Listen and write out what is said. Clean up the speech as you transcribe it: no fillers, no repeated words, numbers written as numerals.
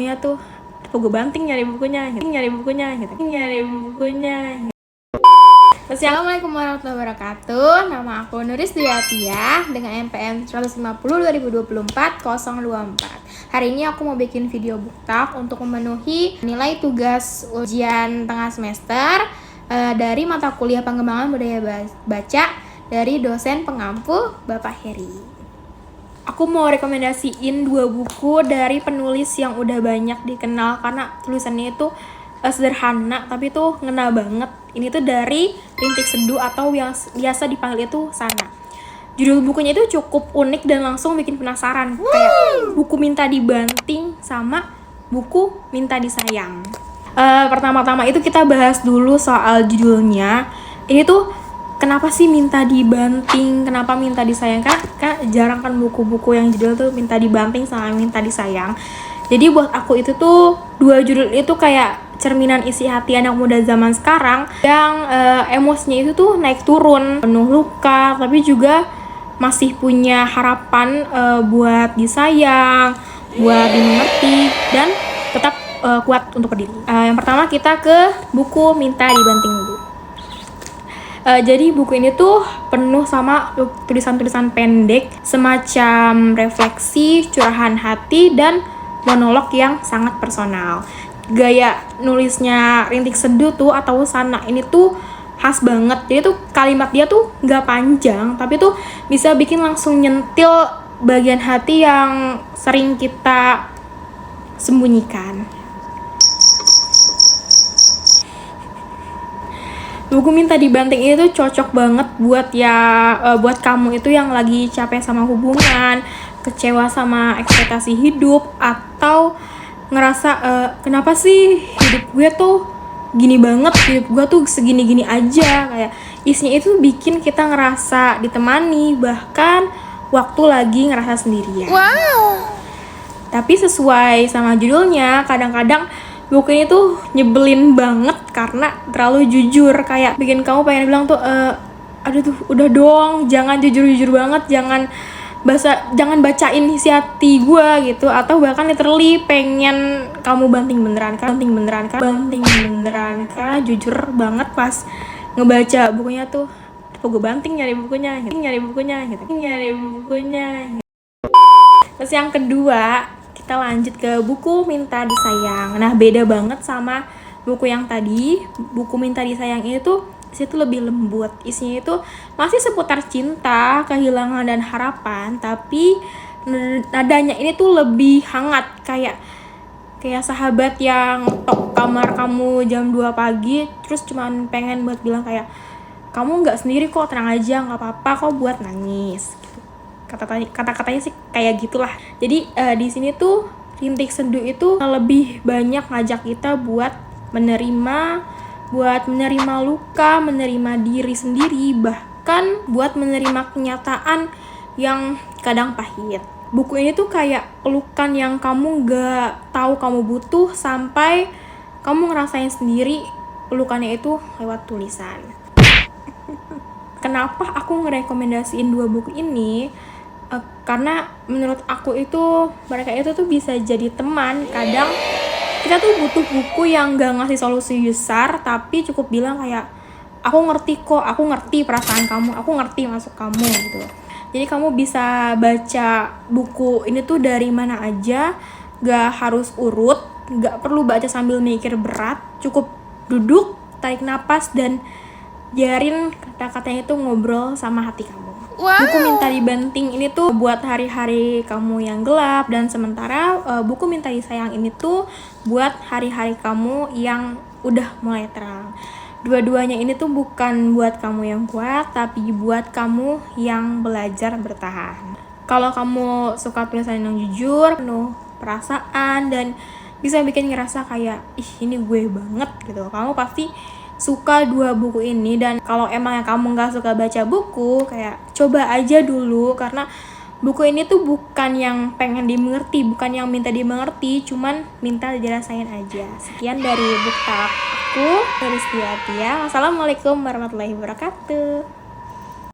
Ya tuh, gue banting nyari bukunya gitu. Assalamualaikum warahmatullahi wabarakatuh. Nama aku Nuris Duyatiah dengan NPM 150 2024 024. Hari ini aku mau bikin video booktalk untuk memenuhi nilai tugas ujian tengah semester dari mata kuliah pengembangan budaya baca dari dosen pengampu Bapak Heri. Aku mau rekomendasiin 2 buku dari penulis yang udah banyak dikenal karena tulisannya itu sederhana tapi tuh ngena banget. Ini tuh dari Rintik Seduh atau yang biasa dipanggil itu Sana. Judul bukunya itu cukup unik dan langsung bikin penasaran. Kayak buku Minta Dibanting sama buku Minta Disayang. Pertama-tama itu kita bahas dulu soal judulnya. Ini tuh kenapa sih minta dibanting, kenapa minta disayang? Kan jarang kan buku-buku yang judul tuh minta dibanting sama minta disayang. Jadi buat aku itu tuh 2 judul itu kayak cerminan isi hati anak muda zaman sekarang yang emosinya itu tuh naik turun, penuh luka, tapi juga masih punya harapan buat disayang, buat dimengerti, dan tetap kuat untuk berdiri. Yang pertama kita ke buku Minta Dibanting dulu. Jadi buku ini tuh penuh sama tulisan-tulisan pendek, semacam refleksi, curahan hati, dan monolog yang sangat personal. Gaya nulisnya Rintik Seduh tuh atau Sana ini tuh khas banget. Jadi tuh kalimat dia tuh nggak panjang, tapi tuh bisa bikin langsung nyentil bagian hati yang sering kita sembunyikan. Buku Minta Dibanting ini tuh cocok banget buat buat kamu itu yang lagi capek sama hubungan, kecewa sama ekspektasi hidup, atau ngerasa kenapa sih hidup gue tuh gini banget, hidup gue tuh segini-gini aja. Kayak isinya itu bikin kita ngerasa ditemani, bahkan waktu lagi ngerasa sendirian. Wow. Tapi sesuai sama judulnya, kadang-kadang buku ini tuh nyebelin banget karena terlalu jujur, kayak bikin kamu pengen bilang tuh aduh tuh udah dong, jangan jujur-jujur banget, jangan bacain isi hati gue gitu, atau bahkan literally pengen kamu banting beneran karena jujur banget pas ngebaca bukunya tuh gue banting nyari bukunya gitu. Terus yang kedua kita lanjut ke buku Minta Disayang. Nah, beda banget sama buku yang tadi. Buku Minta Disayang ini tuh isinya tuh lebih lembut. Isinya itu masih seputar cinta, kehilangan, dan harapan, tapi nadanya ini tuh lebih hangat, kayak sahabat yang tok kamar kamu jam 2 pagi terus cuman pengen buat bilang kayak kamu nggak sendiri kok, tenang aja, nggak apa-apa kok buat nangis. Kata-katanya sih kayak gitulah. Jadi di sini tuh Rintik Seduh itu lebih banyak ngajak kita buat menerima luka, menerima diri sendiri, bahkan buat menerima kenyataan yang kadang pahit. Buku ini tuh kayak pelukan yang kamu gak tahu kamu butuh sampai kamu ngerasain sendiri pelukannya itu lewat tulisan. Kenapa aku ngerekomendasiin 2 buku ini? Karena menurut aku itu mereka itu tuh bisa jadi teman. Kadang kita tuh butuh buku yang gak ngasih solusi besar, tapi cukup bilang kayak aku ngerti kok, aku ngerti perasaan kamu, aku ngerti maksud kamu gitu. Jadi kamu bisa baca buku ini tuh dari mana aja, gak harus urut, gak perlu baca sambil mikir berat, cukup duduk, tarik napas, dan biarin kata-katanya itu ngobrol sama hati kamu. Wow. Buku Minta Dibanting ini tuh buat hari-hari kamu yang gelap, dan sementara buku Minta Disayang ini tuh buat hari-hari kamu yang udah mulai terang. Dua-duanya ini tuh bukan buat kamu yang kuat, tapi buat kamu yang belajar bertahan. Kalau kamu suka tulisan yang jujur, penuh perasaan, dan bisa bikin ngerasa kayak ih ini gue banget gitu, kamu pasti suka 2 buku ini. Dan kalau emang yang kamu gak suka baca buku, kayak coba aja dulu, karena buku ini tuh bukan yang pengen dimengerti, bukan yang minta dimengerti, cuman minta dirasain aja. Sekian dari booktalk aku, Nuris Duyatiah. Wassalamualaikum warahmatullahi wabarakatuh.